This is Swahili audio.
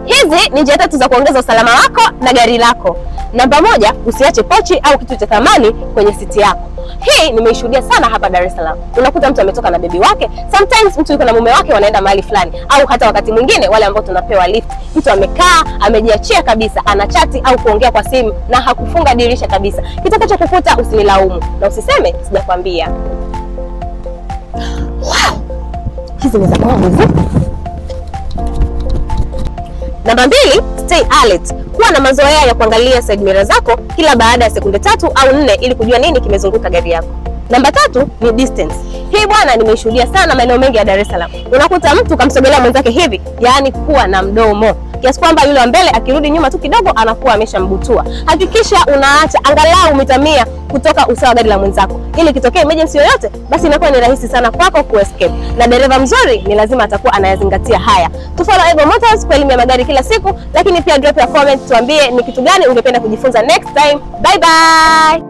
Hizi ni njia tatu za kuongeza usalama wako na gari lako. Namba 1, usiache pochi au kitu cha thamani kwenye siti yako. Hii nimeishuhudia sana hapa Dar es Salaam. Unakuta mtu ametoka na bebi wake, sometimes mtu yuko na mume wake wanaenda mahali fulani, au hata wakati mwingine wale ambao tunapewa lift, mtu amekaa amejiachia kabisa, anachati au kuongea kwa simu na hakufunga dirisha kabisa. Kitakachokukuta usinilaumu na usiseme sijakwambia. Wow! Hizi ni za kwangu hizi. Namba 2, stay alert. Kuwa na mazoea ya kuangalia side mirror zako kila baada ya sekunde 3 au 4 ili kujua nini kimezunguka gari yako. Namba 3 ni distance. Hii bwana nimeishuhudia sana maeneo mengi ya Dar es Salaam. Unakuta mtu kamsogelea mwenzake hivi, yaani kuwa na mdomo, kiasi kwamba yule wa mbele akirudi nyuma tu kidogo anakuwa ameshambutua. Hakikisha unaacha angalau mita 100 kutoka usawa gari la mwenzako, ili kitokee emergency yoyote basi inakuwa ni rahisi sana kwako kuescape. Na dereva mzuri ni lazima atakuwa anayazingatia haya. Tufollow Ego Motors kwa elimu ya magari kila siku, lakini pia drop your comment tuambie ni kitu gani ungependa kujifunza next time. Bye bye.